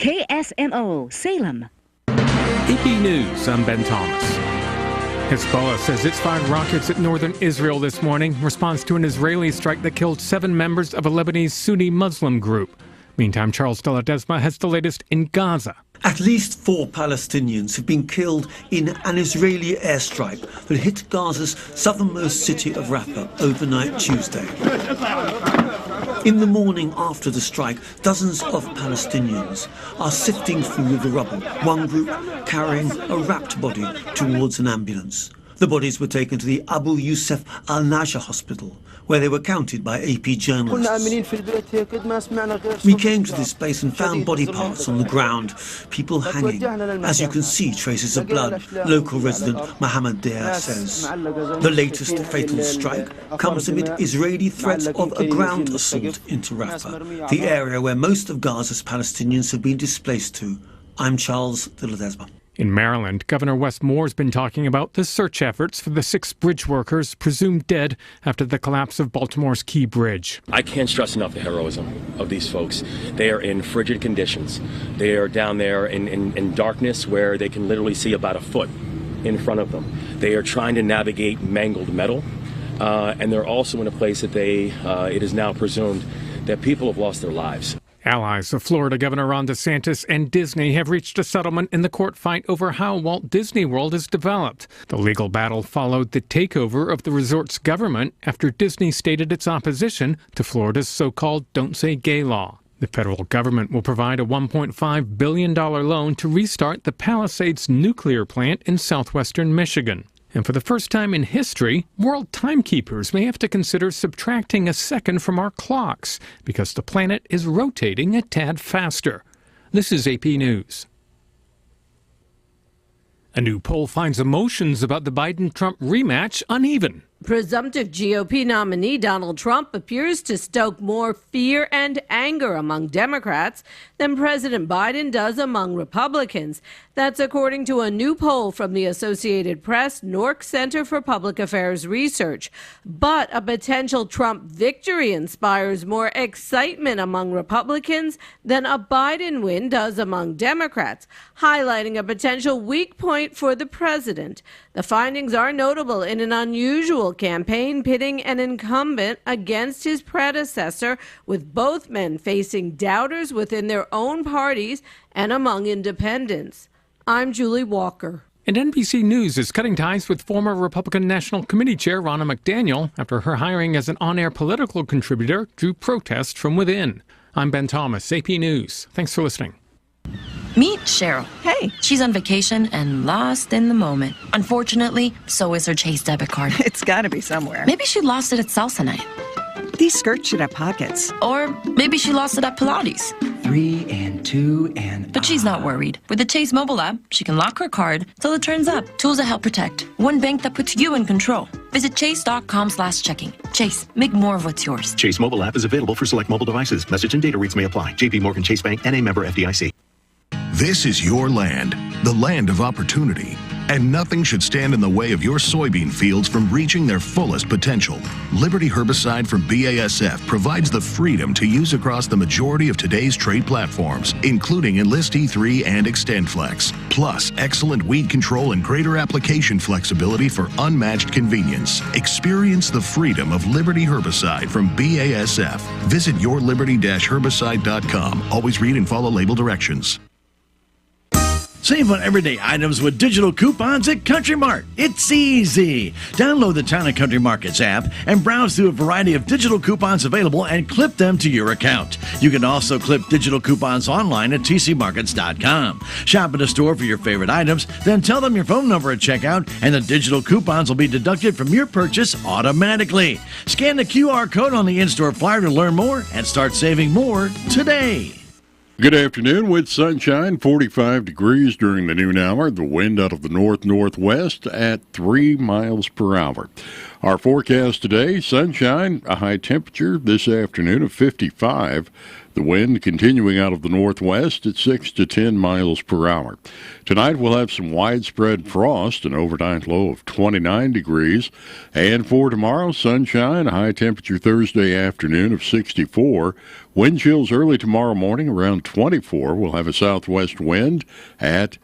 KSMO, Salem. AP News, I'm Ben Thomas. Hezbollah says it's fired rockets at northern Israel this morning in response to an Israeli strike that killed 7 members of a Lebanese Sunni Muslim group. Meantime, Charles de Ledesma has the latest in Gaza. At least 4 Palestinians have been killed in an Israeli airstrike that hit Gaza's southernmost city of Rafah overnight Tuesday. In the morning after the strike, dozens of Palestinians are sifting through the rubble, one group carrying a wrapped body towards an ambulance. The bodies were taken to the Abu Yusuf al-Najah hospital, where they were counted by AP journalists. We came to this place and found body parts on the ground, people hanging. As you can see, traces of blood, local resident Mohammed Deir says. The latest fatal strike comes amid Israeli threats of a ground assault into Rafah, the area where most of Gaza's Palestinians have been displaced to. I'm Charles de Ledesma. In Maryland, Governor Wes Moore's been talking about the search efforts for the 6 bridge workers presumed dead after the collapse of Baltimore's Key Bridge. I can't stress enough the heroism of these folks. They are in frigid conditions. They are down there in darkness where they can literally see about a foot in front of them. They are trying to navigate mangled metal, and they're also in a place that it is now presumed that people have lost their lives. Allies of Florida Governor Ron DeSantis and Disney have reached a settlement in the court fight over how Walt Disney World is developed. The legal battle followed the takeover of the resort's government after Disney stated its opposition to Florida's so-called Don't Say Gay law. The federal government will provide a $1.5 billion loan to restart the Palisades nuclear plant in southwestern Michigan. And for the first time in history, world timekeepers may have to consider subtracting a second from our clocks because the planet is rotating a tad faster. This is AP News. A new poll finds emotions about the Biden-Trump rematch uneven. Presumptive GOP nominee Donald Trump appears to stoke more fear and anger among Democrats than President Biden does among Republicans. That's according to a new poll from the Associated Press Nork Center for Public Affairs Research. But a potential Trump victory inspires more excitement among Republicans than a Biden win does among Democrats, highlighting a potential weak point for the president. The findings are notable in an unusual campaign pitting an incumbent against his predecessor, with both men facing doubters within their own parties and among independents. I'm Julie Walker. And NBC News is cutting ties with former Republican National Committee Chair Ronna McDaniel after her hiring as an on-air political contributor drew protest from within. I'm Ben Thomas, AP News. Thanks for listening. Meet Cheryl. Hey. She's on vacation and lost in the moment. Unfortunately, so is her Chase debit card. It's got to be somewhere. Maybe she lost it at salsa night. These skirts should have pockets. Or maybe she lost it at Pilates. 3 and 2 and... But she's not worried. With the Chase mobile app, she can lock her card till it turns up. Tools that help protect. One bank that puts you in control. Visit chase.com/checking. Chase, make more of what's yours. Chase mobile app is available for select mobile devices. Message and data rates may apply. JP Morgan Chase Bank, N.A. member FDIC. This is your land, the land of opportunity. And nothing should stand in the way of your soybean fields from reaching their fullest potential. Liberty Herbicide from BASF provides the freedom to use across the majority of today's trade platforms, including Enlist E3 and XtendFlex. Plus, excellent weed control and greater application flexibility for unmatched convenience. Experience the freedom of Liberty Herbicide from BASF. Visit yourliberty-herbicide.com. Always read and follow label directions. Save on everyday items with digital coupons at Country Mart. It's easy. Download the Town & Country Markets app and browse through a variety of digital coupons available and clip them to your account. You can also clip digital coupons online at tcmarkets.com. Shop at a store for your favorite items, then tell them your phone number at checkout, and the digital coupons will be deducted from your purchase automatically. Scan the QR code on the in-store flyer to learn more and start saving more today. Good afternoon with sunshine, 45 degrees during the noon hour. The wind out of the north-northwest at 3 miles per hour. Our forecast today, sunshine, a high temperature this afternoon of 55. The wind continuing out of the northwest at 6 to 10 miles per hour. Tonight we'll have some widespread frost, an overnight low of 29 degrees. And for tomorrow, sunshine, a high temperature Thursday afternoon of 64. Wind chills early tomorrow morning around 24. We'll have a southwest wind at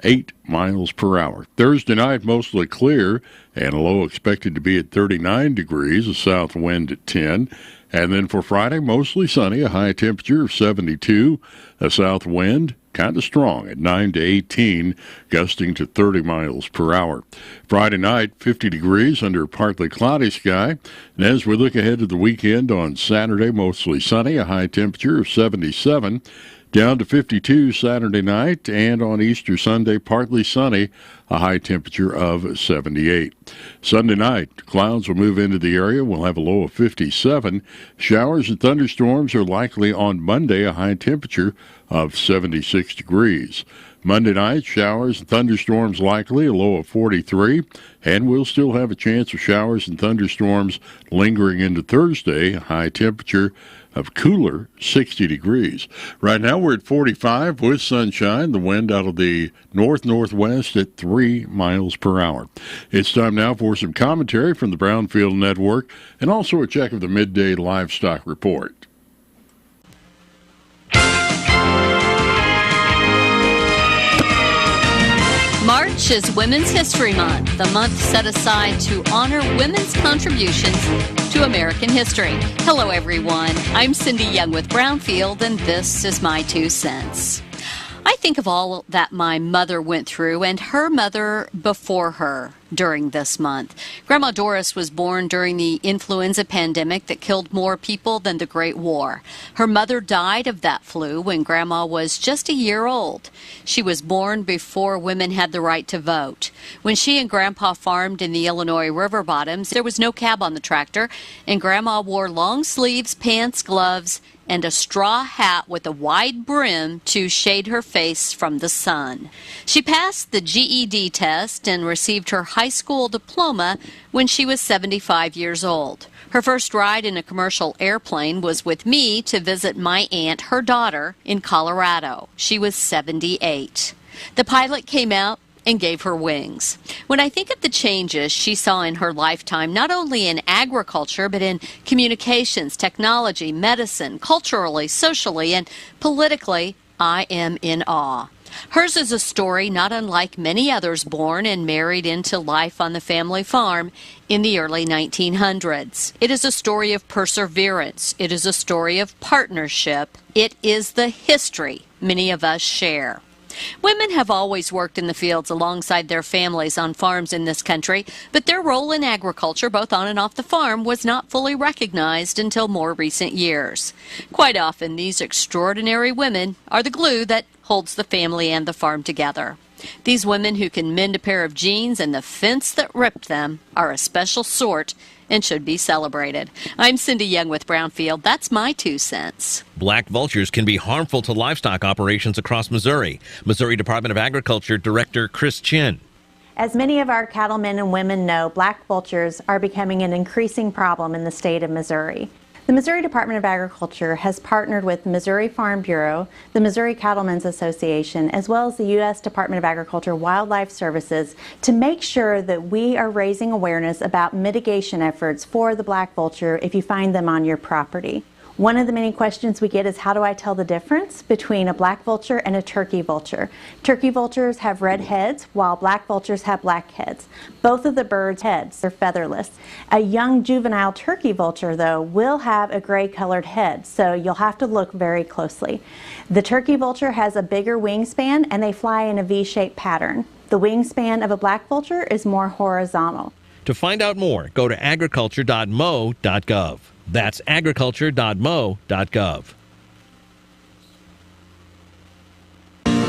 8 miles per hour. Thursday night, mostly clear, and a low expected to be at 39 degrees, a south wind at 10. And then for Friday, mostly sunny, a high temperature of 72, a south wind kind of strong at 9 to 18, gusting to 30 miles per hour. Friday night, 50 degrees under partly cloudy sky. And as we look ahead to the weekend on Saturday, mostly sunny, a high temperature of 77. Down to 52 Saturday night, and on Easter Sunday, partly sunny, a high temperature of 78. Sunday night, clouds will move into the area. We'll have a low of 57. Showers and thunderstorms are likely on Monday, a high temperature of 76 degrees. Monday night, showers and thunderstorms likely, a low of 43. And we'll still have a chance of showers and thunderstorms lingering into Thursday, a high temperature of cooler 60 degrees. Right now we're at 45 with sunshine, the wind out of the north-northwest at 3 miles per hour. It's time now for some commentary from the Brownfield Network and also a check of the midday livestock report. March is Women's History Month, the month set aside to honor women's contributions to American history. Hello, everyone. I'm Cindy Young with Brownfield, and this is my 2 cents. I think of all that my mother went through and her mother before her during this month. Grandma Doris was born during the influenza pandemic that killed more people than the Great War. Her mother died of that flu when Grandma was just a year old. She was born before women had the right to vote. When she and Grandpa farmed in the Illinois river bottoms, there was no cab on the tractor, and Grandma wore long sleeves, pants, gloves, and a straw hat with a wide brim to shade her face from the sun. She passed the GED test and received her high school diploma when she was 75 years old. Her first ride in a commercial airplane was with me to visit my aunt, her daughter, in Colorado. She was 78. The pilot came out and gave her wings. When I think of the changes she saw in her lifetime, not only in agriculture, but in communications, technology, medicine, culturally, socially, and politically, I am in awe. Hers is a story not unlike many others born and married into life on the family farm in the early 1900s. It is a story of perseverance. It is a story of partnership. It is the history many of us share. Women have always worked in the fields alongside their families on farms in this country, but their role in agriculture, both on and off the farm, was not fully recognized until more recent years. Quite often, these extraordinary women are the glue that holds the family and the farm together. These women who can mend a pair of jeans and the fence that ripped them are a special sort and should be celebrated. I'm Cindy Young with Brownfield. That's my 2 cents. Black vultures can be harmful to livestock operations across Missouri. Missouri Department of Agriculture Director Chris Chin. As many of our cattlemen and women know, black vultures are becoming an increasing problem in the state of Missouri. The Missouri Department of Agriculture has partnered with the Missouri Farm Bureau, the Missouri Cattlemen's Association, as well as the U.S. Department of Agriculture Wildlife Services to make sure that we are raising awareness about mitigation efforts for the black vulture if you find them on your property. One of the many questions we get is, how do I tell the difference between a black vulture and a turkey vulture? Turkey vultures have red heads, while black vultures have black heads. Both of the birds' heads are featherless. A young juvenile turkey vulture, though, will have a gray-colored head, so you'll have to look very closely. The turkey vulture has a bigger wingspan, and they fly in a V-shaped pattern. The wingspan of a black vulture is more horizontal. To find out more, go to agriculture.mo.gov. That's agriculture.mo.gov.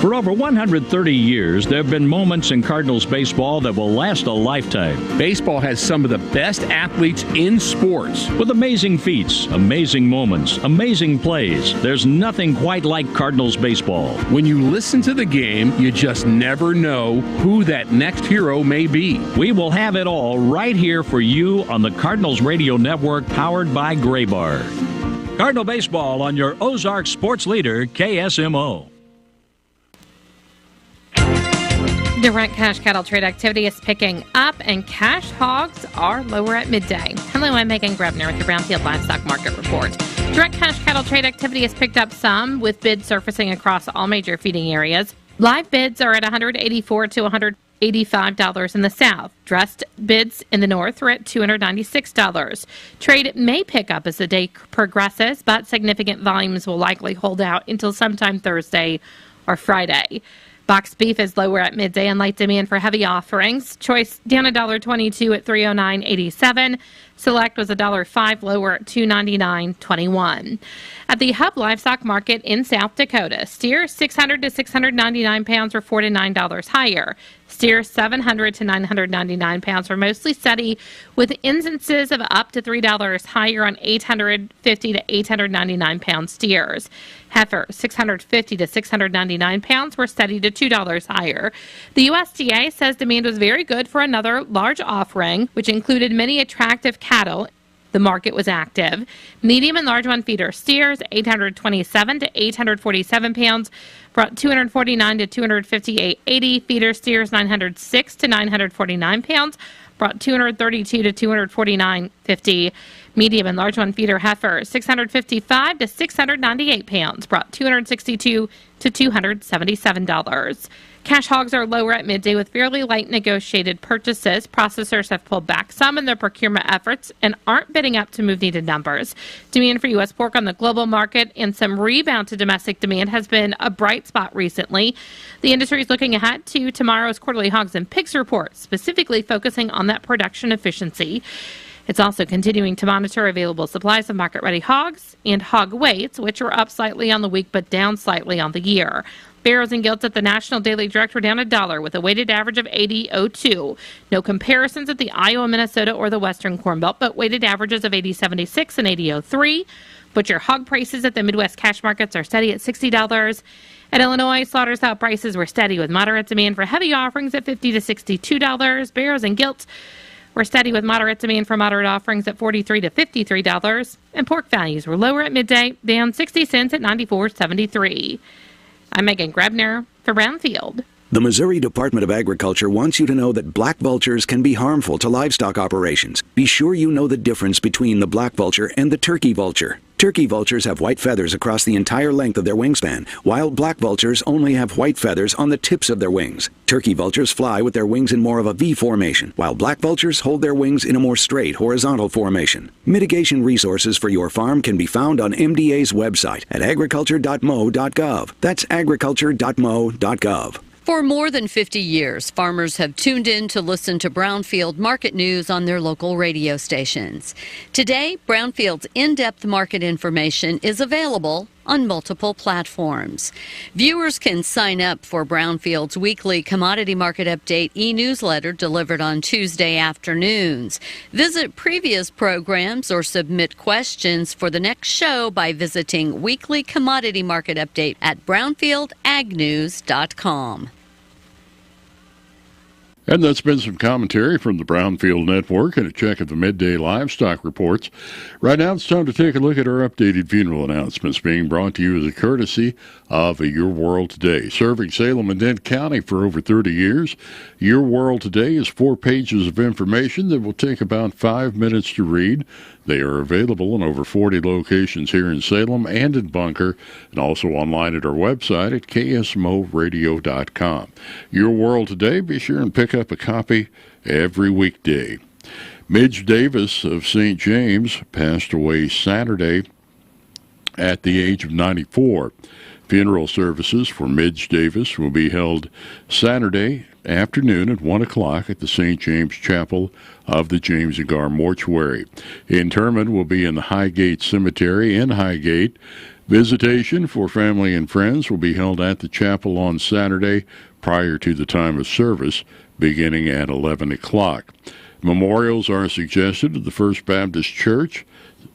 For over 130 years, there have been moments in Cardinals baseball that will last a lifetime. Baseball has some of the best athletes in sports. With amazing feats, amazing moments, amazing plays, there's nothing quite like Cardinals baseball. When you listen to the game, you just never know who that next hero may be. We will have it all right here for you on the Cardinals Radio Network, powered by Graybar. Cardinal Baseball on your Ozark sports leader, KSMO. Direct cash cattle trade activity is picking up, and cash hogs are lower at midday. Hello, I'm Megan Grebner with your Brownfield Livestock Market Report. Direct cash cattle trade activity has picked up some, with bids surfacing across all major feeding areas. Live bids are at $184 to $185 in the south. Dressed bids in the north are at $296. Trade may pick up as the day progresses, but significant volumes will likely hold out until sometime Thursday or Friday. Boxed beef is lower at midday on light demand for heavy offerings. Choice down $1.22 at $309.87. Select was $1.05 lower at $299.21. At the Hub Livestock Market in South Dakota, steers 600 to 699 pounds were $4 to $9 higher. Steers 700 to 999 pounds were mostly steady, with instances of up to $3 higher on 850 to 899 pound steers. Heifer 650 to 699 pounds were steady to $2 higher. The USDA says demand was very good for another large offering, which included many attractive cattle. The market was active. Medium and large one feeder steers 827 to 847 pounds brought 249 to 258.80. Feeder steers 906 to 949 pounds brought 232 to 249.50. Medium and large one feeder heifer 655 to 698 pounds brought 262 to $277. Cash hogs are lower at midday with fairly light negotiated purchases. Processors have pulled back some in their procurement efforts and aren't bidding up to move needed numbers. Demand for U.S. pork on the global market and some rebound to domestic demand has been a bright spot recently. The industry is looking ahead to tomorrow's quarterly hogs and pigs report, specifically focusing on that production efficiency. It's also continuing to monitor available supplies of market-ready hogs and hog weights, which are up slightly on the week but down slightly on the year. Barrows and gilts at the National Daily Direct were down $1 with a weighted average of 80.02. No comparisons at the Iowa, Minnesota, or the Western Corn Belt, but weighted averages of 80.76 and 80.03. Butcher hog prices at the Midwest cash markets are steady at $60. At Illinois, slaughter-style prices were steady with moderate demand for heavy offerings at $50 to $62. Barrows and gilts were steady with moderate demand for moderate offerings at $43 to $53. And pork values were lower at midday, down 60 cents at $94.73. I'm Megan Grebner for Brownfield. The Missouri Department of Agriculture wants you to know that black vultures can be harmful to livestock operations. Be sure you know the difference between the black vulture and the turkey vulture. Turkey vultures have white feathers across the entire length of their wingspan, while black vultures only have white feathers on the tips of their wings. Turkey vultures fly with their wings in more of a V formation, while black vultures hold their wings in a more straight horizontal formation. Mitigation resources for your farm can be found on MDA's website at agriculture.mo.gov. That's agriculture.mo.gov. For more than 50 years, farmers have tuned in to listen to Brownfield market news on their local radio stations. Today, Brownfield's in-depth market information is available on multiple platforms. Viewers can sign up for Brownfield's weekly commodity market update e-newsletter delivered on Tuesday afternoons. Visit previous programs or submit questions for the next show by visiting Weekly Commodity Market Update at brownfieldagnews.com. And that's been some commentary from the Brownfield Network and a check of the midday livestock reports. Right now it's time to take a look at our updated funeral announcements being brought to you as a courtesy of Your World Today. Serving Salem and Dent County for over 30 years, Your World Today is 4 pages of information that will take about 5 minutes to read. They are available in over 40 locations here in Salem and in Bunker, and also online at our website at ksmoradio.com. Your World Today, be sure and pick up a copy every weekday. Midge Davis of St. James passed away Saturday at the age of 94. Funeral services for Midge Davis will be held Saturday afternoon at 1 o'clock at the St. James Chapel of the James and Gar Mortuary. Interment will be in the Highgate Cemetery in Highgate. Visitation for family and friends will be held at the chapel on Saturday prior to the time of service, beginning at 11 o'clock. Memorials are suggested at the First Baptist Church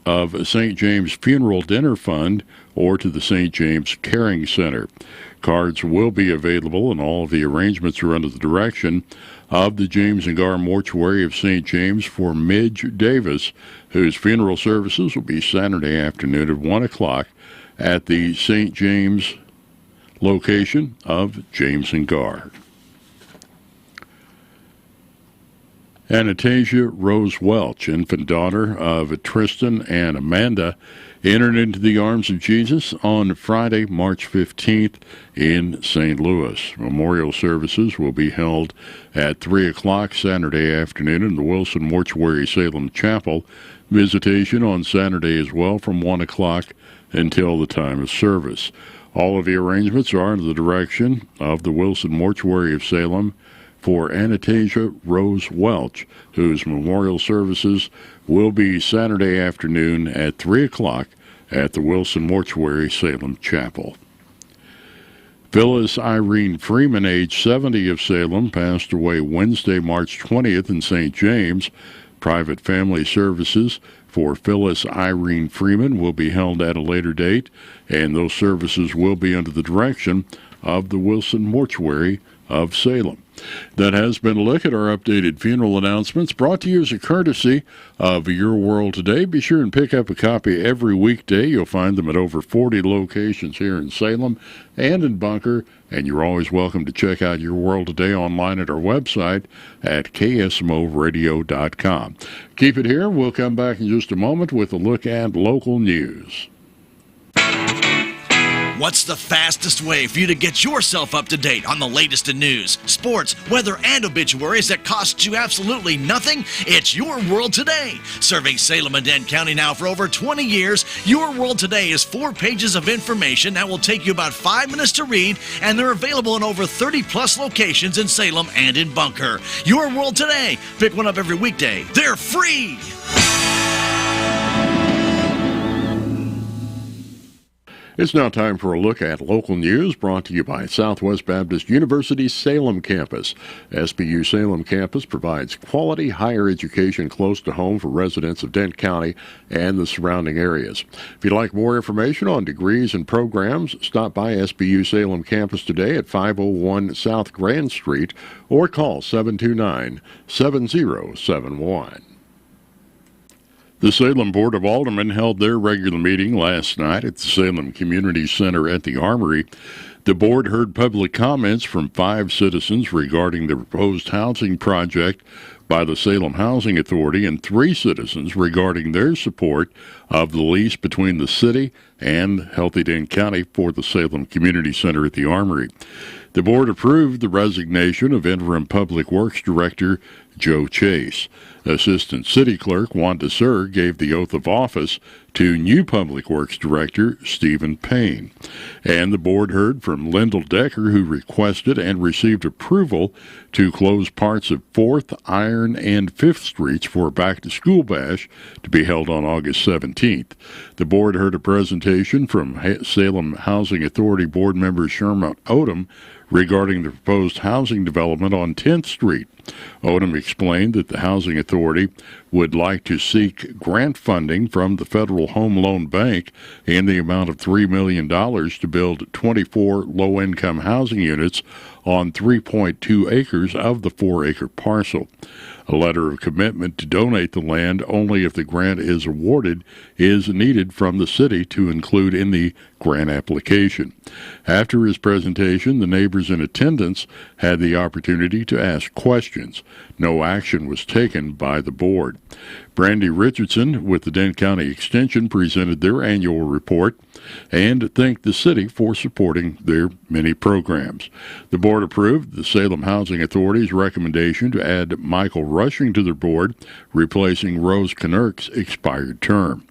of St. James Funeral Dinner Fund or to the St. James Caring Center. Cards will be available, and all of the arrangements are under the direction of the James and Gar Mortuary of St. James for Midge Davis, whose funeral services will be Saturday afternoon at 1 o'clock at the St. James location of James and Gar. Anastasia Rose Welch, infant daughter of Tristan and Amanda, entered into the arms of Jesus on Friday, March 15th in St. Louis. Memorial services will be held at 3 o'clock Saturday afternoon in the Wilson Mortuary Salem Chapel. Visitation on Saturday as well from 1 o'clock until the time of service. All of the arrangements are under the direction of the Wilson Mortuary of Salem for Anastasia Rose Welch, whose memorial services will be Saturday afternoon at 3 o'clock at the Wilson Mortuary Salem Chapel. Phyllis Irene Freeman, age 70, of Salem, passed away Wednesday, March 20th in St. James. Private family services for Phyllis Irene Freeman will be held at a later date, and those services will be under the direction of the Wilson Mortuary of Salem. That has been a look at our updated funeral announcements, brought to you as a courtesy of Your World Today. Be sure and pick up a copy every weekday. You'll find them at over 40 locations here in Salem and in Bunker, and you're always welcome to check out Your World Today online at our website at ksmoradio.com. Keep it here. We'll come back in just a moment with a look at local news. What's the fastest way for you to get yourself up to date on the latest in news, sports, weather, and obituaries that cost you absolutely nothing? It's Your World Today. Serving Salem and Dent County now for over 20 years, Your World Today is 4 pages of information that will take you about 5 minutes to read, and they're available in over 30-plus locations in Salem and in Bunker. Your World Today. Pick one up every weekday. They're free! It's now time for a look at local news brought to you by Southwest Baptist University's Salem campus. SBU Salem campus provides quality higher education close to home for residents of Dent County and the surrounding areas. If you'd like more information on degrees and programs, stop by SBU Salem campus today at 501 South Grand Street or call 729-7071. The Salem Board of Aldermen held their regular meeting last night at the Salem Community Center at the Armory. The board heard public comments from 5 citizens regarding the proposed housing project by the Salem Housing Authority and 3 citizens regarding their support of the lease between the city and Healthy Dent County for the Salem Community Center at the Armory. The board approved the resignation of interim Public Works Director Joe Chase. Assistant City Clerk Wanda Sir gave the oath of office to new Public Works Director Stephen Payne. And the board heard from Lyndall Decker, who requested and received approval to close parts of 4th, Iron, and 5th Streets for a back-to-school bash to be held on August 17th. The board heard a presentation from Salem Housing Authority board member Sherman Odom regarding the proposed housing development on 10th Street. Odom explained that the Housing Authority would like to seek grant funding from the Federal Home Loan Bank in the amount of $3 million to build 24 low-income housing units on 3.2 acres of the 4-acre parcel. A letter of commitment to donate the land only if the grant is awarded is needed from the city to include in the grant application. After his presentation, the neighbors in attendance had the opportunity to ask questions. No action was taken by the board. Brandy Richardson with the Dent County Extension presented their annual report and thanked the city for supporting their many programs. The board approved the Salem Housing Authority's recommendation to add Michael Rushing to their board, replacing Rose Knerk's expired term.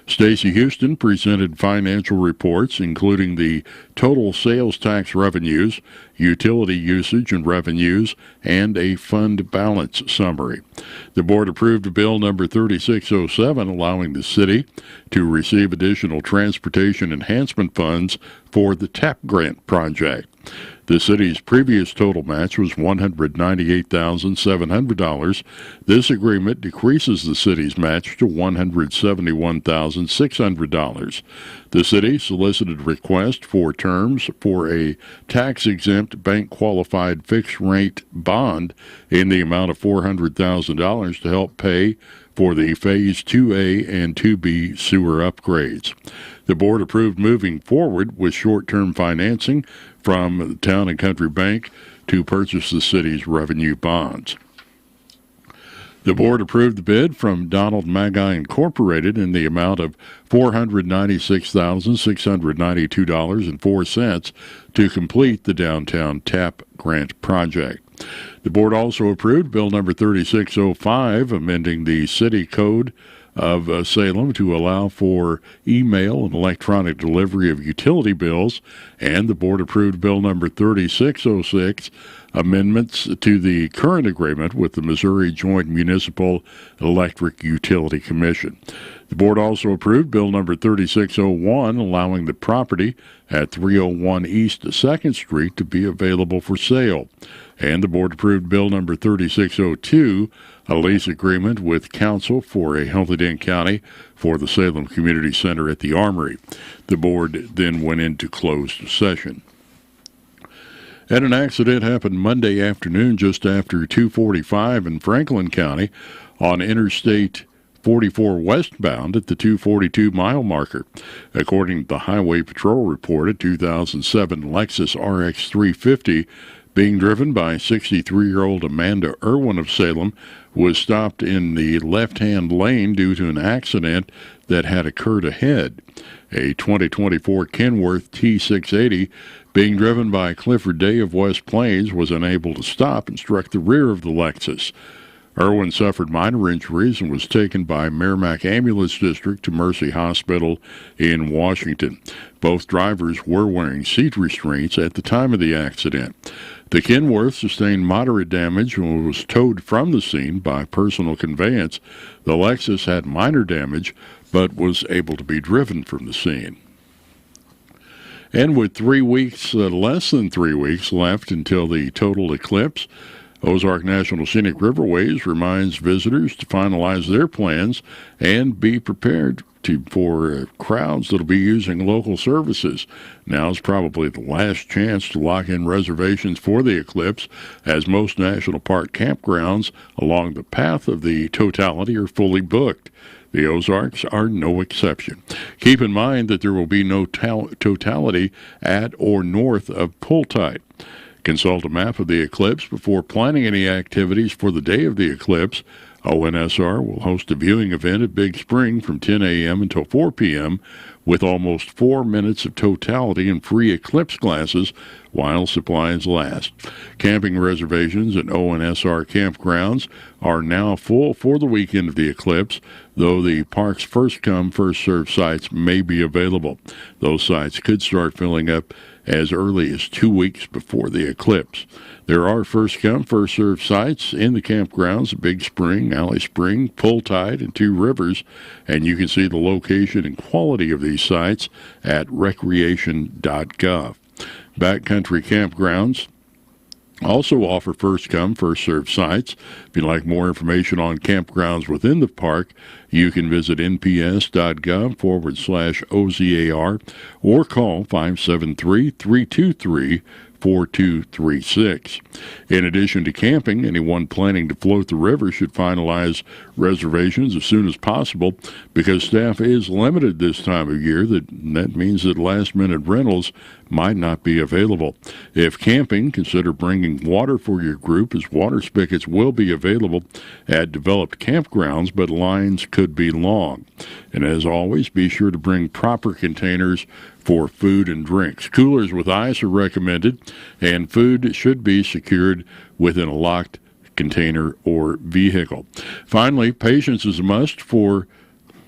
Stacy Houston presented financial reports, including the total sales tax revenues, utility usage and revenues, and a fund balance summary. The board approved Bill number 3607, allowing the city to receive additional transportation enhancement funds for the TAP grant project. The city's previous total match was $198,700. This agreement decreases the city's match to $171,600. The city solicited request for terms for a tax-exempt bank-qualified fixed-rate bond in the amount of $400,000 to help pay for the Phase 2A and 2B sewer upgrades. The board approved moving forward with short-term financing from the Town and Country Bank to purchase the city's revenue bonds. The board approved the bid from Donald Magi Incorporated in the amount of $496,692.04 to complete the downtown TAP grant project. The board also approved Bill number 3605, amending the city code of Salem to allow for email and electronic delivery of utility bills, and the board approved Bill number 3606, amendments to the current agreement with the Missouri Joint Municipal Electric Utility Commission. The board also approved Bill number 3601, allowing the property at 301 East 2nd Street to be available for sale. And the board approved Bill number 3602, a lease agreement with council for a Healthy Dent County for the Salem Community Center at the Armory. The board then went into closed session. And an accident happened Monday afternoon just after 2:45 in Franklin County on Interstate 44 westbound at the 242 mile marker. According to the Highway Patrol report, a 2007 Lexus RX 350 being driven by 63-year-old Amanda Irwin of Salem was stopped in the left-hand lane due to an accident that had occurred ahead. A 2024 Kenworth T680 being driven by Clifford Day of West Plains was unable to stop and struck the rear of the Lexus. Irwin suffered minor injuries and was taken by Merrimack Ambulance District to Mercy Hospital in Washington. Both drivers were wearing seat restraints at the time of the accident. The Kenworth sustained moderate damage and was towed from the scene by personal conveyance. The Lexus had minor damage but was able to be driven from the scene. And with less than 3 weeks left until the total eclipse, Ozark National Scenic Riverways reminds visitors to finalize their plans and be prepared for crowds that will be using local services. Now is probably the last chance to lock in reservations for the eclipse, as most national park campgrounds along the path of the totality are fully booked. The Ozarks are no exception. Keep in mind that there will be no totality at or north of Pull-Tide. Consult a map of the eclipse before planning any activities for the day of the eclipse. ONSR will host a viewing event at Big Spring from 10 a.m. until 4 p.m. with almost 4 minutes of totality and free eclipse glasses while supplies last. Camping reservations at ONSR campgrounds are now full for the weekend of the eclipse, though the park's first-come, first-served sites may be available. Those sites could start filling up as early as 2 weeks before the eclipse. There are first-come, first-served sites in the campgrounds at Big Spring, Alley Spring, Pull-Tide, and Two Rivers, and you can see the location and quality of these sites at recreation.gov. Backcountry campgrounds also offer first-come, first-served sites. If you'd like more information on campgrounds within the park, you can visit nps.gov/OZAR or call 573-323-4236. In addition to camping, anyone planning to float the river should finalize reservations as soon as possible because staff is limited this time of year. That means that last-minute rentals might not be available. If camping, consider bringing water for your group, as water spigots will be available at developed campgrounds, but lines could be long. And as always, be sure to bring proper containers for food and drinks. Coolers with ice are recommended, and food should be secured within a locked container or vehicle. Finally, patience is a must for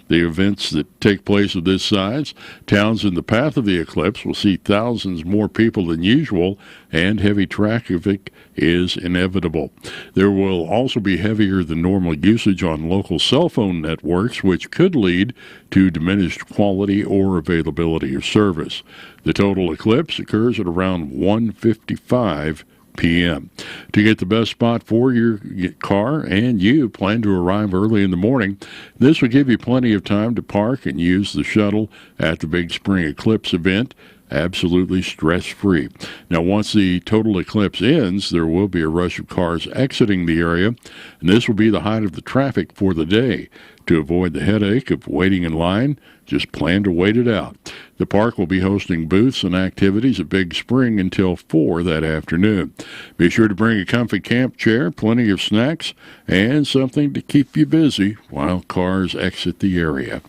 The events that take place of this size, towns in the path of the eclipse will see thousands more people than usual, and heavy traffic is inevitable. There will also be heavier than normal usage on local cell phone networks, which could lead to diminished quality or availability of service. The total eclipse occurs at around 1:55 p.m. To get the best spot for your car and you, plan to arrive early in the morning. This will give you plenty of time to park and use the shuttle at the Big Spring Eclipse event, absolutely stress-free. Now, once the total eclipse ends, there will be a rush of cars exiting the area, and this will be the height of the traffic for the day. To avoid the headache of waiting in line, just plan to wait it out. The park will be hosting booths and activities at Big Spring until 4 that afternoon. Be sure to bring a comfy camp chair, plenty of snacks, and something to keep you busy while cars exit the area.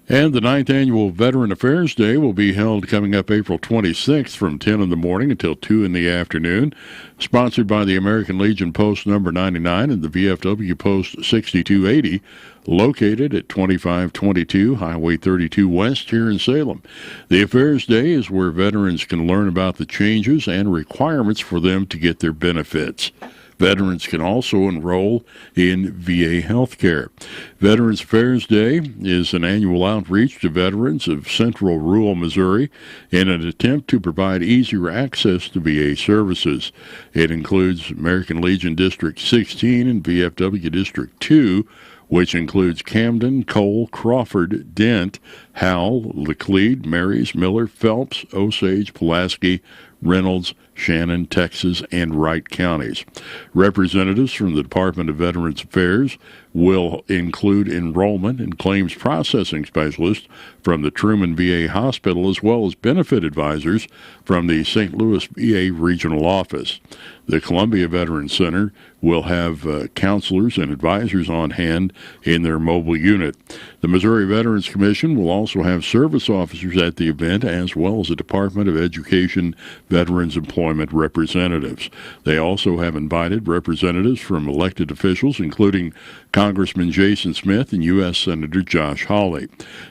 And the 9th Annual Veteran Affairs Day will be held coming up April 26th from 10 in the morning until 2 in the afternoon. Sponsored by the American Legion Post number 99 and the VFW Post 6280, located at 2522 Highway 32 West here in Salem. The Affairs Day is where veterans can learn about the changes and requirements for them to get their benefits. Veterans can also enroll in VA health care. Veterans Affairs Day is an annual outreach to veterans of central rural Missouri in an attempt to provide easier access to VA services. It includes American Legion District 16 and VFW District 2, which includes Camden, Cole, Crawford, Dent, Howell, Laclede, Marys, Miller, Phelps, Osage, Pulaski, Reynolds, Shannon, Texas, and Wright counties. Representatives from the Department of Veterans Affairs will include enrollment and claims processing specialists from the Truman VA Hospital, as well as benefit advisors from the St. Louis VA Regional Office. The Columbia Veterans Center will have counselors and advisors on hand in their mobile unit. The Missouri Veterans Commission will also have service officers at the event, as well as a Department of Education Veterans Employment representatives. They also have invited representatives from elected officials, including Congressman Jason Smith and U.S. Senator Josh Hawley.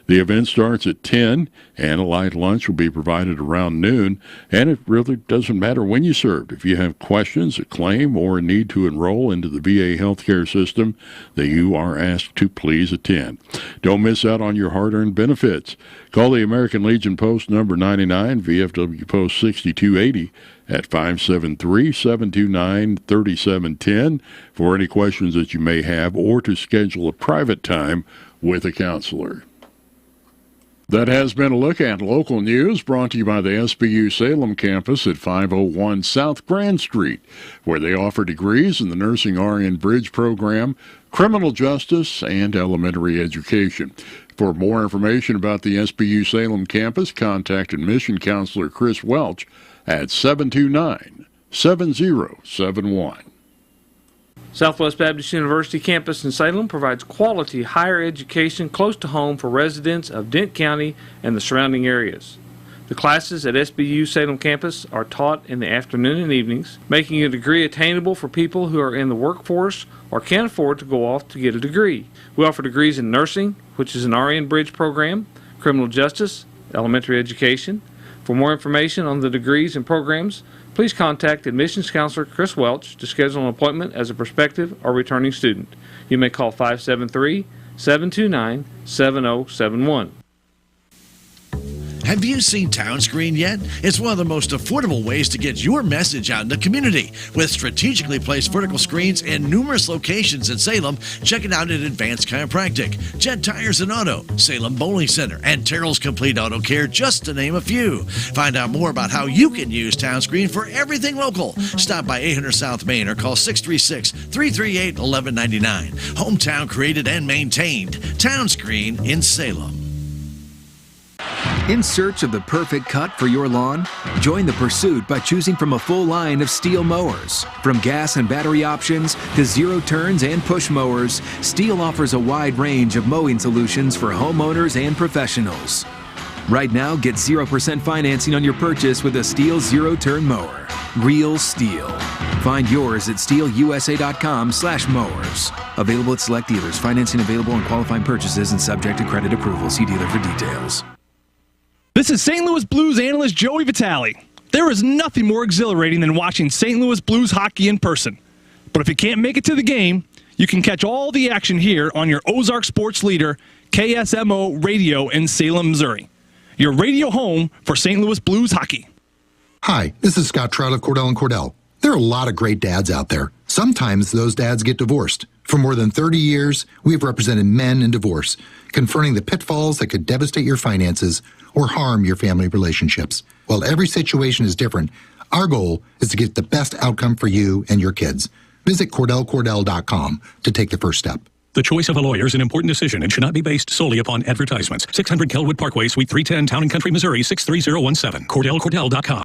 The event starts at 10, and a light lunch will be provided around noon, and it really doesn't matter when you served. If you have questions, a claim, or a need to enroll into the VA healthcare system, that you are asked to please attend. Don't miss out on your hard-earned benefits. Call the American Legion Post number 99, VFW Post 6280, at 573-729-3710 for any questions that you may have or to schedule a private time with a counselor. That has been a look at local news brought to you by the SBU Salem campus at 501 South Grand Street, where they offer degrees in the Nursing RN Bridge program, criminal justice, and elementary education. For more information about the SBU Salem campus, contact admission counselor Chris Welch at 729-7071. Southwest Baptist University campus in Salem provides quality higher education close to home for residents of Dent County and the surrounding areas. The classes at SBU Salem campus are taught in the afternoon and evenings, making a degree attainable for people who are in the workforce or can't afford to go off to get a degree. We offer degrees in nursing, which is an RN Bridge program, criminal justice, elementary education. For more information on the degrees and programs, please contact admissions counselor Chris Welch to schedule an appointment as a prospective or returning student. You may call 573-729-7071. Have you seen Town Screen yet? It's one of the most affordable ways to get your message out in the community. With strategically placed vertical screens in numerous locations in Salem, check it out at Advanced Chiropractic, Jet Tires and Auto, Salem Bowling Center, and Terrell's Complete Auto Care, just to name a few. Find out more about how you can use Town Screen for everything local. Stop by 800 South Main or call 636-338-1199. Hometown created and maintained. Town Screen in Salem. In search of the perfect cut for your lawn? Join the pursuit by choosing from a full line of Steel mowers. From gas and battery options to zero turns and push mowers, Steel offers a wide range of mowing solutions for homeowners and professionals. Right now, get 0% financing on your purchase with a Steel zero-turn mower. Real Steel. Find yours at stehlusa.com/mowers. Available at select dealers. Financing available on qualifying purchases and subject to credit approval. See dealer for details. This is St. Louis Blues analyst Joey Vitale. There is nothing more exhilarating than watching St. Louis Blues hockey in person. But if you can't make it to the game, you can catch all the action here on your Ozark sports leader, KSMO Radio in Salem, Missouri. Your radio home for St. Louis Blues hockey. Hi, this is Scott Trout of Cordell & Cordell. There are a lot of great dads out there. Sometimes those dads get divorced. For more than 30 years, we've represented men in divorce, confronting the pitfalls that could devastate your finances or harm your family relationships. While every situation is different, our goal is to get the best outcome for you and your kids. Visit CordellCordell.com to take the first step. The choice of a lawyer is an important decision and should not be based solely upon advertisements. 600 Kelwood Parkway, Suite 310, Town & Country, Missouri, 63017. CordellCordell.com.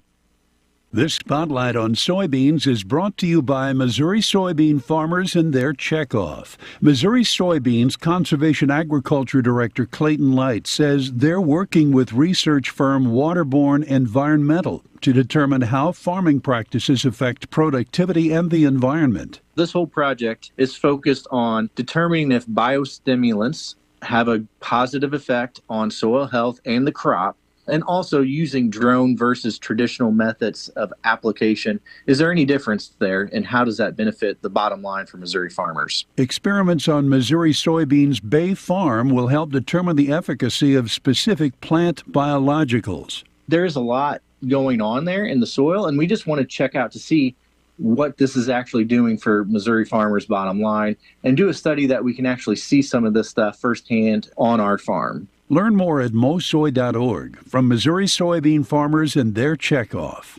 This Spotlight on Soybeans is brought to you by Missouri soybean farmers and their checkoff. Missouri Soybeans Conservation Agriculture Director Clayton Light says they're working with research firm Waterborne Environmental to determine how farming practices affect productivity and the environment. This whole project is focused on determining if biostimulants have a positive effect on soil health and the crop, and also using drone versus traditional methods of application. Is there any difference there, and how does that benefit the bottom line for Missouri farmers? Experiments on Missouri Soybeans Bay Farm will help determine the efficacy of specific plant biologicals. There's a lot going on there in the soil, and we just want to check out to see what this is actually doing for Missouri farmers' bottom line, and do a study that we can actually see some of this stuff firsthand on our farm. Learn more at mosoy.org from Missouri soybean farmers and their checkoff.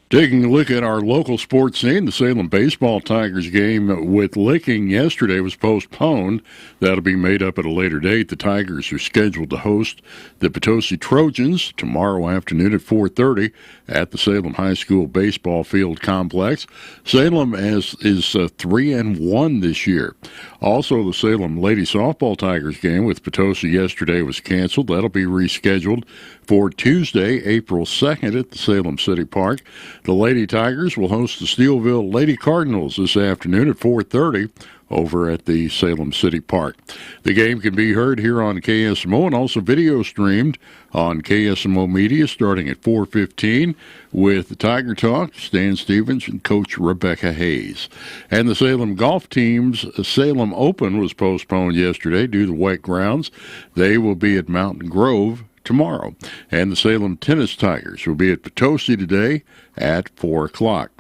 Taking a look at our local sports scene, the Salem Baseball Tigers game with Licking yesterday was postponed. That'll be made up at a later date. The Tigers are scheduled to host the Potosi Trojans tomorrow afternoon at 4:30 at the Salem High School baseball field complex. Salem is 3-1 this year. Also, the Salem Lady Softball Tigers game with Potosi yesterday was canceled. That'll be rescheduled for Tuesday, April 2nd at the Salem City Park. The Lady Tigers will host the Steelville Lady Cardinals this afternoon at 4:30 over at the Salem City Park. The game can be heard here on KSMO and also video streamed on KSMO Media starting at 4:15 with the Tiger Talk, Stan Stevens and Coach Rebecca Hayes. And the Salem golf team's Salem Open was postponed yesterday due to wet grounds. They will be at Mountain Grove tomorrow. And the Salem Tennis Tigers will be at Potosi today at 4 o'clock.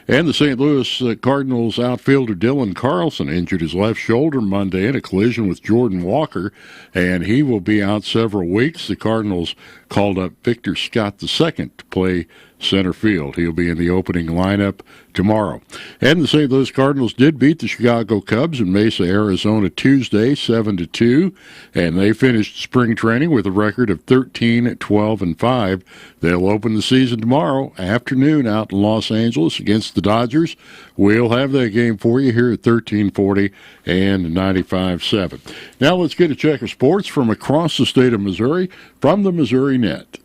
And the St. Louis Cardinals outfielder Dylan Carlson injured his left shoulder Monday in a collision with Jordan Walker, and he will be out several weeks. The Cardinals called up Victor Scott II to play center field. He'll be in the opening lineup tomorrow. And the St. Louis Cardinals did beat the Chicago Cubs in Mesa, Arizona Tuesday, 7-2, and they finished spring training with a record of 13-12-5. They'll open the season tomorrow afternoon out in Los Angeles against the Dodgers. We'll have that game for you here at 1340 and 95.7. Now let's get a check of sports from across the state of Missouri from the Missouri Net.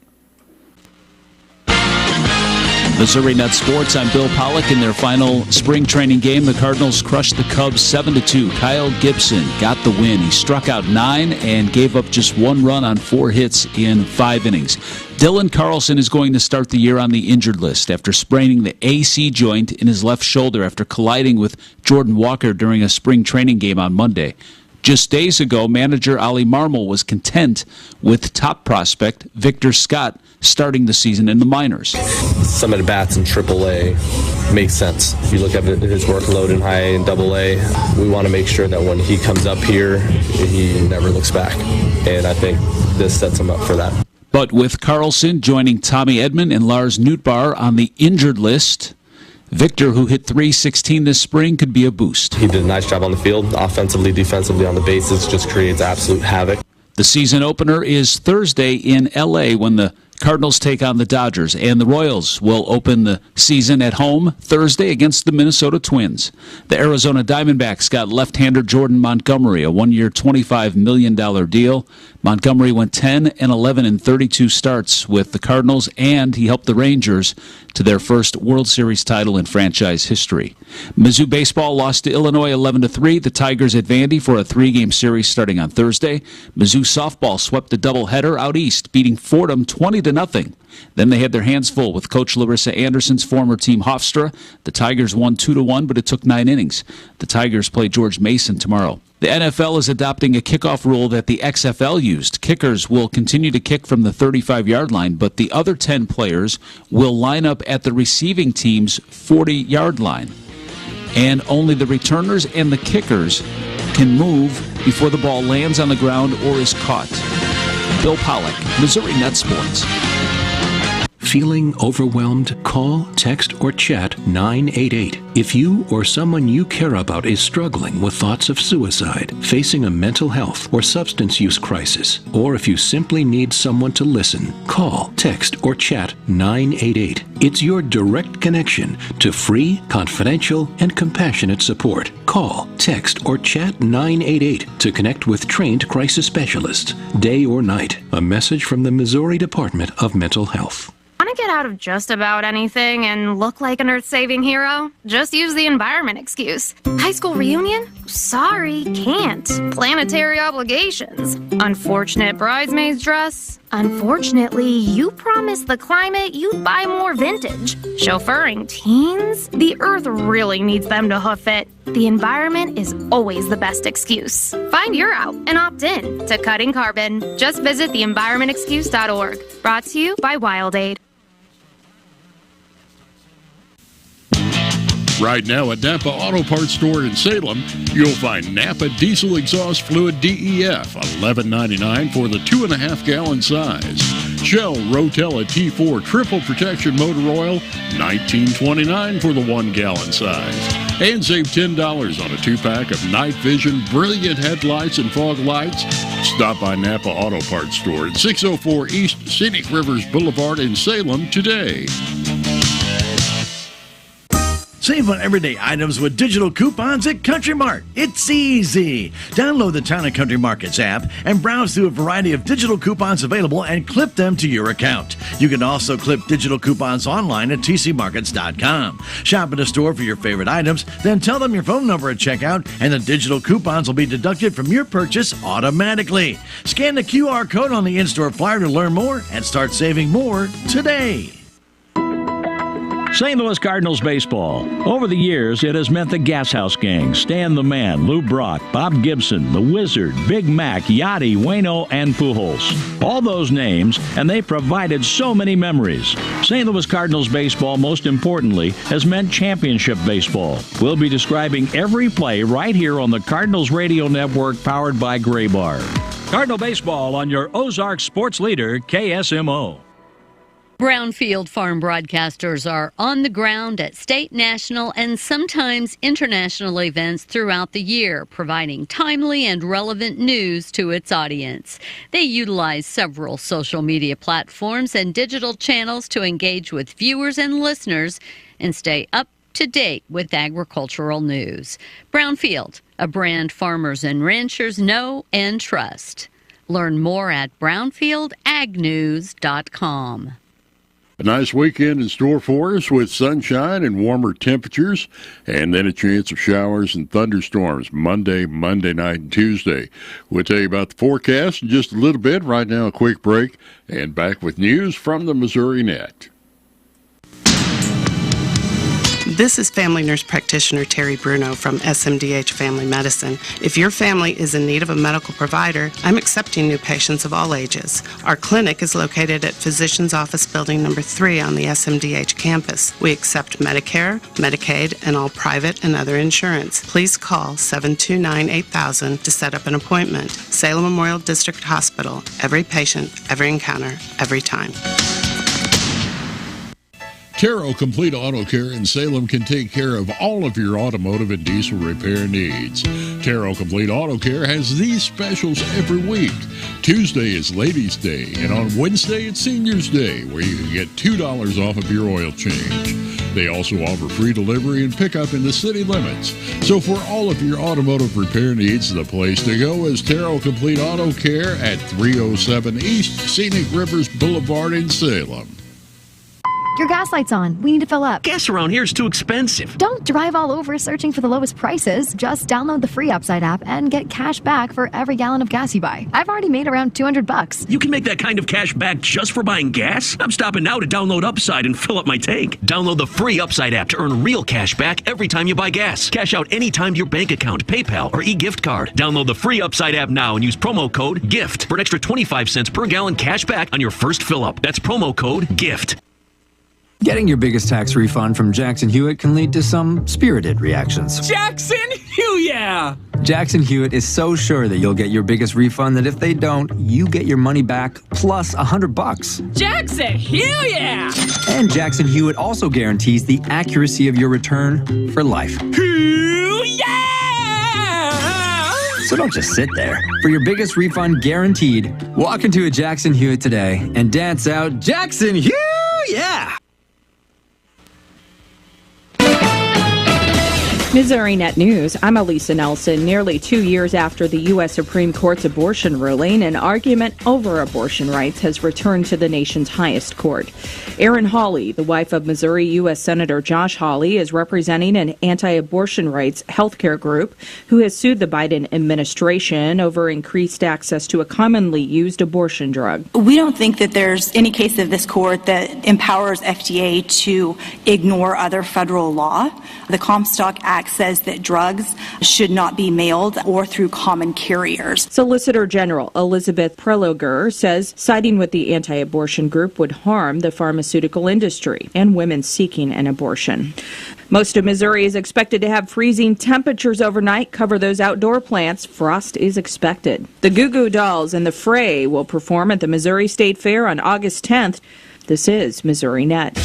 Missouri Net Sports, I'm Bill Pollock. In their final spring training game, the Cardinals crushed the Cubs 7-2. Kyle Gibson got the win. He struck out 9 and gave up just 1 run on 4 hits in 5 innings. Dylan Carlson is going to start the year on the injured list after spraining the AC joint in his left shoulder after colliding with Jordan Walker during a spring training game on Monday. Just days ago, manager Ollie Marmol was content with top prospect Victor Scott starting the season in the minors. Some at-bats in AAA makes sense. If you look at his workload in high A and AA, we want to make sure that when he comes up here, he never looks back. And I think this sets him up for that. But with Carlson joining Tommy Edman and Lars Nootbaar on the injured list, Victor, who hit .316 this spring, could be a boost. He did a nice job on the field, offensively, defensively, on the bases, just creates absolute havoc. The season opener is Thursday in L.A. when the Cardinals take on the Dodgers, and the Royals will open the season at home Thursday against the Minnesota Twins. The Arizona Diamondbacks got left-hander Jordan Montgomery, a 1-year, $25 million deal. Montgomery went 10-11 in 32 starts with the Cardinals, and he helped the Rangers to their first World Series title in franchise history. Mizzou baseball lost to Illinois 11-3. The Tigers at Vandy for a 3-game series starting on Thursday. Mizzou softball swept a doubleheader out east, beating Fordham 20-0. Then they had their hands full with Coach Larissa Anderson's former team Hofstra. The Tigers won 2-1, but it took 9 innings. The Tigers play George Mason tomorrow. The NFL is adopting a kickoff rule that the XFL used. Kickers will continue to kick from the 35-yard line, but the other 10 players will line up at the receiving team's 40-yard line. And only the returners and the kickers can move before the ball lands on the ground or is caught. Bill Pollack, Missouri Net Sports. Feeling overwhelmed? Call, text, or chat 988. If you or someone you care about is struggling with thoughts of suicide, facing a mental health or substance use crisis, or if you simply need someone to listen, call, text, or chat 988. It's your direct connection to free, confidential, and compassionate support. Call, text, or chat 988 to connect with trained crisis specialists, day or night. A message from the Missouri Department of Mental Health. Want to get out of just about anything and look like an earth-saving hero? Just use the environment excuse. High school reunion? Sorry, can't. Planetary obligations. Unfortunate bridesmaid's dress? Unfortunately, you promised the climate you'd buy more vintage. Chauffeuring teens? The earth really needs them to hoof it. The environment is always the best excuse. Find your out and opt in to Cutting Carbon. Just visit theenvironmentexcuse.org. Brought to you by WildAid. Right now at Napa Auto Parts Store in Salem, you'll find Napa Diesel Exhaust Fluid DEF, $11.99 for the 2.5-gallon size. Shell Rotella T4 Triple Protection Motor Oil, $19.29 for the 1-gallon size. And save $10 on a 2-pack of Night Vision Brilliant Headlights and Fog Lights. Stop by Napa Auto Parts Store at 604 East Scenic Rivers Boulevard in Salem today. Save on everyday items with digital coupons at Country Mart. It's easy. Download the Town & Country Markets app and browse through a variety of digital coupons available and clip them to your account. You can also clip digital coupons online at tcmarkets.com. Shop at a store for your favorite items, then tell them your phone number at checkout, and the digital coupons will be deducted from your purchase automatically. Scan the QR code on the in-store flyer to learn more and start saving more today. St. Louis Cardinals baseball. Over the years, it has meant the Gas House Gang, Stan the Man, Lou Brock, Bob Gibson, the Wizard, Big Mac, Yachty, Waino, and Pujols. All those names, and they provided so many memories. St. Louis Cardinals baseball, most importantly, has meant championship baseball. We'll be describing every play right here on the Cardinals Radio Network, powered by Gray Bar. Cardinal baseball on your Ozark sports leader, KSMO. Brownfield farm broadcasters are on the ground at state, national, and sometimes international events throughout the year, providing timely and relevant news to its audience. They utilize several social media platforms and digital channels to engage with viewers and listeners and stay up to date with agricultural news. Brownfield, a brand farmers and ranchers know and trust. Learn more at brownfieldagnews.com. A nice weekend in store for us with sunshine and warmer temperatures, and then a chance of showers and thunderstorms Monday night, and Tuesday. We'll tell you about the forecast in just a little bit. Right now, a quick break, and back with news from the Missouri Net. This is family nurse practitioner Terry Bruno from SMDH Family Medicine. If your family is in need of a medical provider, I'm accepting new patients of all ages. Our clinic is located at Physician's Office Building number 3 on the SMDH campus. We accept Medicare, Medicaid, and all private and other insurance. Please call 729-8000 to set up an appointment. Salem Memorial District Hospital. Every patient, every encounter, every time. Taro Complete Auto Care in Salem can take care of all of your automotive and diesel repair needs. Taro Complete Auto Care has these specials every week. Tuesday is Ladies' Day, and on Wednesday it's Seniors' Day, where you can get $2 off of your oil change. They also offer free delivery and pickup in the city limits. So for all of your automotive repair needs, the place to go is Terrell Complete Auto Care at 307 East Scenic Rivers Boulevard in Salem. Your gas light's on. We need to fill up. Gas around here is too expensive. Don't drive all over searching for the lowest prices. Just download the free Upside app and get cash back for every gallon of gas you buy. I've already made around $200. You can make that kind of cash back just for buying gas? I'm stopping now to download Upside and fill up my tank. Download the free Upside app to earn real cash back every time you buy gas. Cash out anytime to your bank account, PayPal, or e-gift card. Download the free Upside app now and use promo code GIFT for an extra 25 cents per gallon cash back on your first fill up. That's promo code GIFT. Getting your biggest tax refund from Jackson Hewitt can lead to some spirited reactions. Jackson Hewitt! Jackson Hewitt is so sure that you'll get your biggest refund that if they don't, you get your money back plus $100. Jackson Hewitt! And Jackson Hewitt also guarantees the accuracy of your return for life. So don't just sit there. For your biggest refund guaranteed, walk into a Jackson Hewitt today and dance out Jackson Hewitt! Yeah! Missouri Net News, I'm Elisa Nelson. Nearly 2 years after the U.S. Supreme Court's abortion ruling, an argument over abortion rights has returned to the nation's highest court. Erin Hawley, the wife of Missouri U.S. Senator Josh Hawley, is representing an anti-abortion rights healthcare group who has sued the Biden administration over increased access to a commonly used abortion drug. We don't think that there's any case of this court that empowers FDA to ignore other federal law. The Comstock Act says that drugs should not be mailed or through common carriers. Solicitor General Elizabeth Prelogar says siding with the anti-abortion group would harm the pharmaceutical industry and women seeking an abortion. Most of Missouri is expected to have freezing temperatures overnight. Cover those outdoor plants. Frost is expected. The Goo Goo Dolls and the Fray will perform at the Missouri State Fair on August 10th. This is Missouri Net.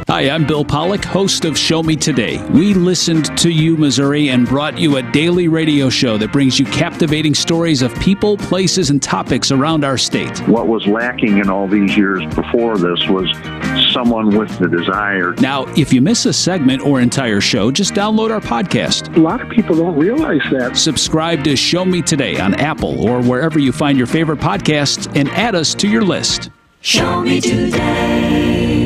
Hi, I'm Bill Pollock, host of Show Me Today. We listened to you, Missouri, and brought you a daily radio show that brings you captivating stories of people, places, and topics around our state. What was lacking in all these years before this was someone with the desire. Now, if you miss a segment or entire show, just download our podcast. A lot of people don't realize that. Subscribe to Show Me Today on Apple or wherever you find your favorite podcasts and add us to your list. Show Me Today.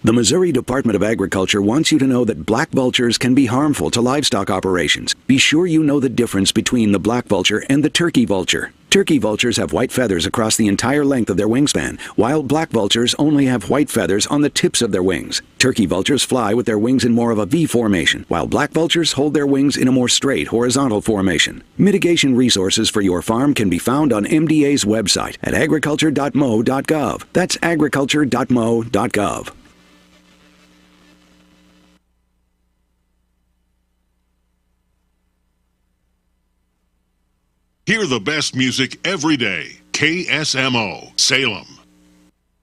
The Missouri Department of Agriculture wants you to know that black vultures can be harmful to livestock operations. Be sure you know the difference between the black vulture and the turkey vulture. Turkey vultures have white feathers across the entire length of their wingspan, while black vultures only have white feathers on the tips of their wings. Turkey vultures fly with their wings in more of a V formation, while black vultures hold their wings in a more straight horizontal formation. Mitigation resources for your farm can be found on MDA's website at agriculture.mo.gov. That's agriculture.mo.gov. Hear the best music every day. KSMO, Salem.